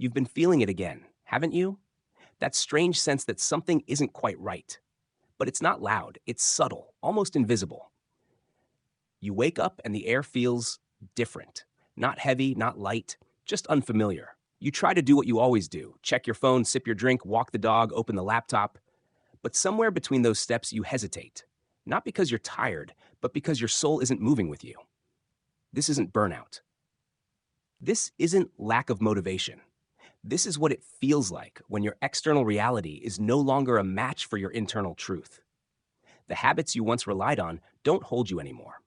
You've been feeling it again, haven't you? That strange sense that something isn't quite right. But it's not loud, it's subtle, almost invisible. You wake up and the air feels different. Not heavy, not light, just unfamiliar. You try to do what you always do: check your phone, sip your drink, walk the dog, open the laptop. But somewhere between those steps, you hesitate. Not because you're tired, but because your soul isn't moving with you. This isn't burnout. This isn't lack of motivation. This is what it feels like when your external reality is no longer a match for your internal truth. The habits you once relied on don't hold you anymore.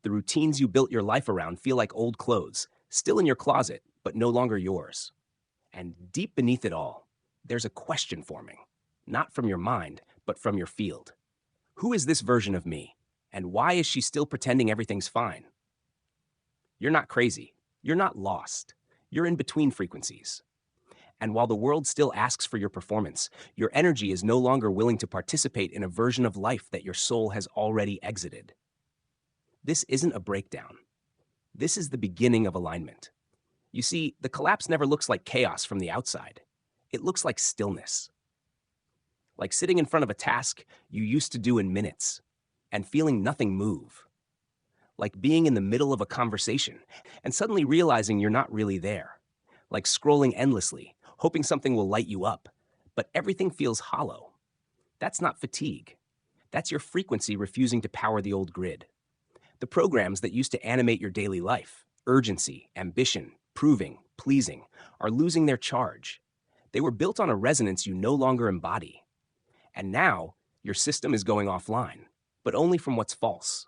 The routines you built your life around feel like old clothes, still in your closet, but no longer yours. And deep beneath it all, there's a question forming, not from your mind, but from your field. Who is this version of me? And why is she still pretending everything's fine? You're not crazy. You're not lost. You're in between frequencies. And while the world still asks for your performance, your energy is no longer willing to participate in a version of life that your soul has already exited. This isn't a breakdown. This is the beginning of alignment. You see, the collapse never looks like chaos from the outside. It looks like stillness. Like sitting in front of a task you used to do in minutes and feeling nothing move. Like being in the middle of a conversation and suddenly realizing you're not really there. Like scrolling endlessly, hoping something will light you up, but everything feels hollow. That's not fatigue. That's your frequency refusing to power the old grid. The programs that used to animate your daily life, urgency, ambition, proving, pleasing, are losing their charge. They were built on a resonance you no longer embody. And now, your system is going offline, but only from what's false.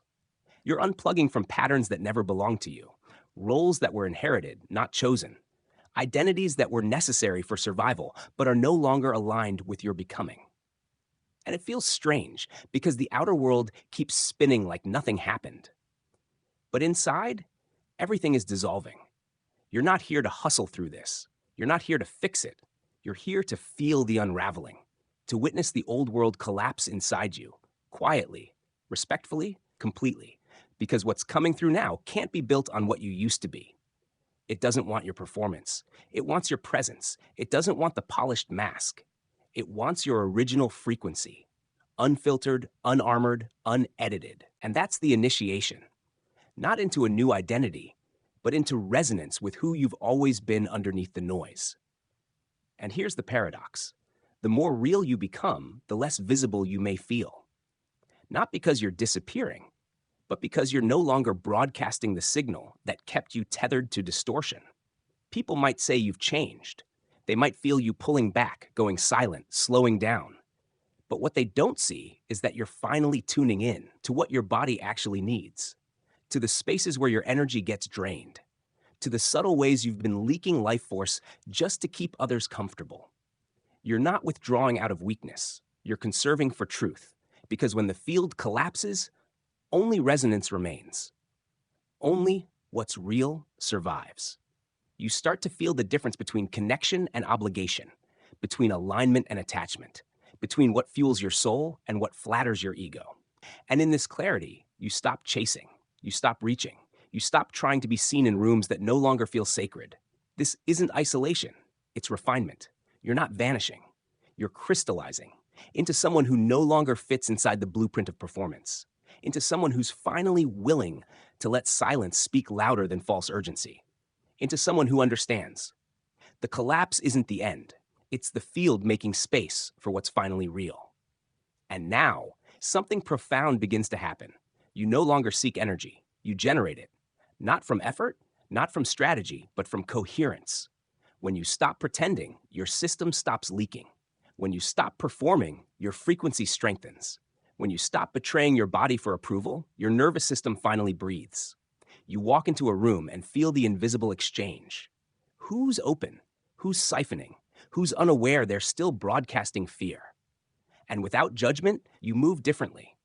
You're unplugging from patterns that never belonged to you, roles that were inherited, not chosen, identities that were necessary for survival, but are no longer aligned with your becoming. And it feels strange because the outer world keeps spinning like nothing happened. But inside, everything is dissolving. You're not here to hustle through this. You're not here to fix it. You're here to feel the unraveling, to witness the old world collapse inside you, quietly, respectfully, completely, because what's coming through now can't be built on what you used to be. It doesn't want your performance. It wants your presence. It doesn't want the polished mask. It wants your original frequency, unfiltered, unarmored, unedited. And that's the initiation, not into a new identity, but into resonance with who you've always been underneath the noise. And here's the paradox. The more real you become, the less visible you may feel. Not because you're disappearing, but because you're no longer broadcasting the signal that kept you tethered to distortion. People might say you've changed. They might feel you pulling back, going silent, slowing down. But what they don't see is that you're finally tuning in to what your body actually needs, to the spaces where your energy gets drained, to the subtle ways you've been leaking life force just to keep others comfortable. You're not withdrawing out of weakness. You're conserving for truth, because when the field collapses, only resonance remains. Only what's real survives. You start to feel the difference between connection and obligation, between alignment and attachment, between what fuels your soul and what flatters your ego. And in this clarity, you stop chasing, you stop reaching, you stop trying to be seen in rooms that no longer feel sacred. This isn't isolation, it's refinement. You're not vanishing, you're crystallizing into someone who no longer fits inside the blueprint of performance, into someone who's finally willing to let silence speak louder than false urgency, into someone who understands. The collapse isn't the end. It's the field making space for what's finally real. And now, something profound begins to happen. You no longer seek energy. You generate it. Not from effort, not from strategy, but from coherence. When you stop pretending, your system stops leaking. When you stop performing, your frequency strengthens. When you stop betraying your body for approval, your nervous system finally breathes. You walk into a room and feel the invisible exchange. Who's open? Who's siphoning? Who's unaware they're still broadcasting fear? And without judgment, you move differently.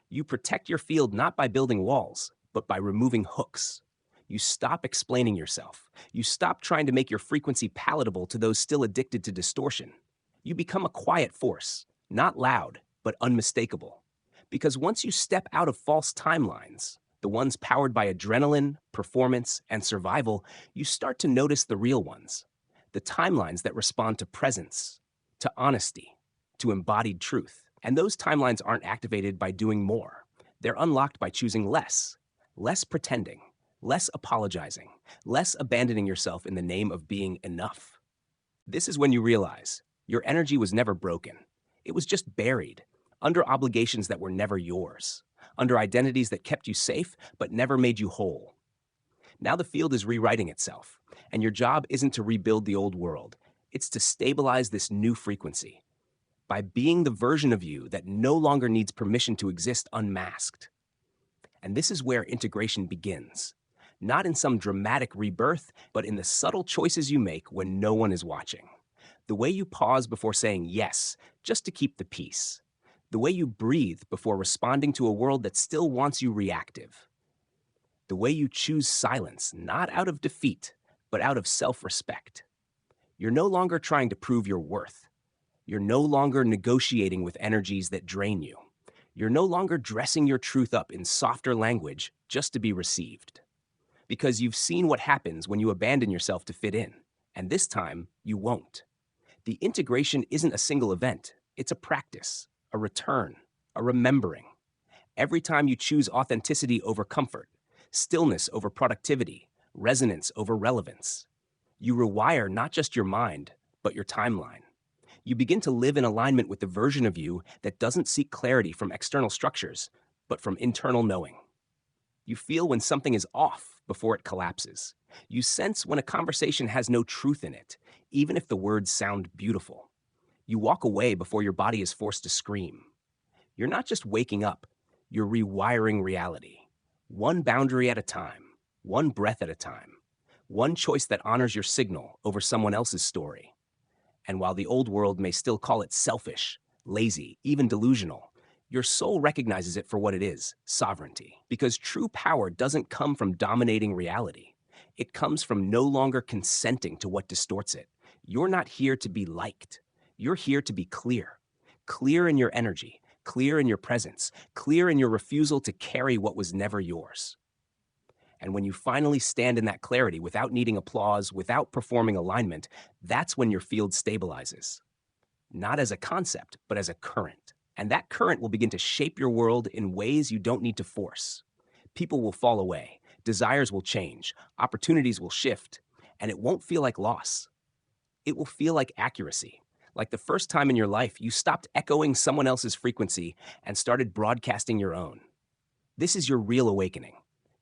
You protect your field not by building walls, but by removing hooks. You stop explaining yourself. You stop trying to make your frequency palatable to those still addicted to distortion. You become a quiet force, not loud, but unmistakable. Because once you step out of false timelines, the ones powered by adrenaline, performance, and survival, you start to notice the real ones. the timelines that respond to presence, to honesty, to embodied truth. And those timelines aren't activated by doing more. They're unlocked by choosing less, less pretending, less apologizing, less abandoning yourself in the name of being enough. This is when you realize your energy was never broken. It was just buried under obligations that were never yours, under identities that kept you safe but never made you whole. Now the field is rewriting itself, and your job isn't to rebuild the old world. It's to stabilize this new frequency by being the version of you that no longer needs permission to exist unmasked. And this is where integration begins, not in some dramatic rebirth, but in the subtle choices you make when no one is watching. The way you pause before saying yes, just to keep the peace. The way you breathe before responding to a world that still wants you reactive. The way you choose silence, not out of defeat, but out of self-respect. You're no longer trying to prove your worth. You're no longer negotiating with energies that drain you. You're no longer dressing your truth up in softer language just to be received. Because you've seen what happens when you abandon yourself to fit in, and this time you won't. The integration isn't a single event. It's a practice, a return, a remembering. Every time you choose authenticity over comfort, stillness over productivity, resonance over relevance, you rewire not just your mind, but your timeline. You begin to live in alignment with the version of you that doesn't seek clarity from external structures, but from internal knowing. You feel when something is off before it collapses. You sense when a conversation has no truth in it, even if the words sound beautiful. You walk away before your body is forced to scream. You're not just waking up, you're rewiring reality. One boundary at a time, one breath at a time, one choice that honors your signal over someone else's story. And while the old world may still call it selfish, lazy, even delusional, your soul recognizes it for what it is, sovereignty. Because true power doesn't come from dominating reality. It comes from no longer consenting to what distorts it. You're not here to be liked. You're here to be clear. Clear in your energy, clear in your presence, clear in your refusal to carry what was never yours. And when you finally stand in that clarity without needing applause, without performing alignment, that's when your field stabilizes. Not as a concept, but as a current. And that current will begin to shape your world in ways you don't need to force. People will fall away, desires will change, opportunities will shift, and it won't feel like loss. It will feel like accuracy, like the first time in your life you stopped echoing someone else's frequency and started broadcasting your own. This is your real awakening,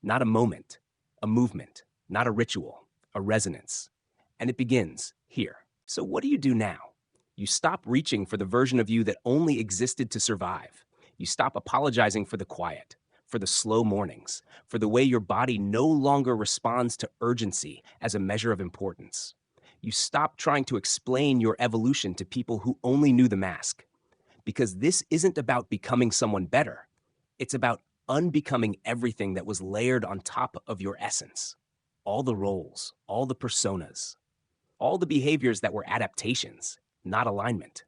not a moment, a movement, not a ritual, a resonance. And it begins here. So what do you do now? You stop reaching for the version of you that only existed to survive. You stop apologizing for the quiet, for the slow mornings, for the way your body no longer responds to urgency as a measure of importance. You stop trying to explain your evolution to people who only knew the mask. Because this isn't about becoming someone better. It's about unbecoming everything that was layered on top of your essence. All the roles, all the personas, all the behaviors that were adaptations, not alignment.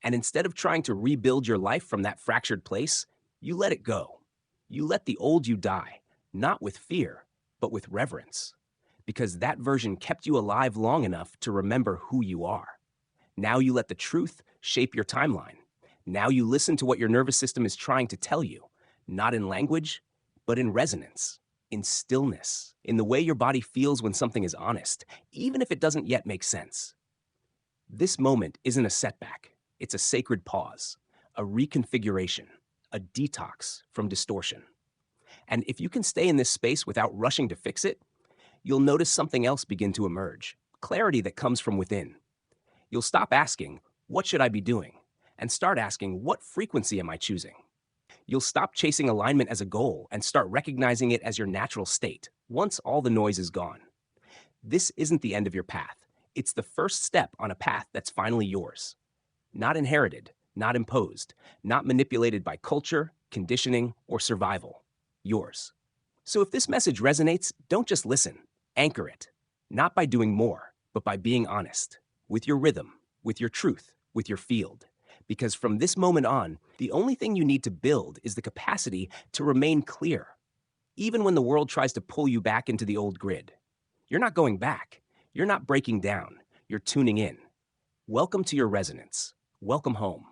And instead of trying to rebuild your life from that fractured place, you let it go. You let the old you die, not with fear, but with reverence. Because that version kept you alive long enough to remember who you are. Now you let the truth shape your timeline. Now you listen to what your nervous system is trying to tell you, not in language, but in resonance, in stillness, in the way your body feels when something is honest, even if it doesn't yet make sense. This moment isn't a setback. It's a sacred pause, a reconfiguration, a detox from distortion. And if you can stay in this space without rushing to fix it, you'll notice something else begin to emerge, clarity that comes from within. You'll stop asking, what should I be doing? And start asking, what frequency am I choosing? You'll stop chasing alignment as a goal and start recognizing it as your natural state, once all the noise is gone. This isn't the end of your path. It's the first step on a path that's finally yours. Not inherited, not imposed, not manipulated by culture, conditioning, or survival. Yours. So if this message resonates, don't just listen. Anchor it. Not by doing more, but by being honest. With your rhythm, with your truth, with your field. Because from this moment on, the only thing you need to build is the capacity to remain clear, even when the world tries to pull you back into the old grid. You're not going back. You're not breaking down. you're tuning in. Welcome to your resonance. Welcome home.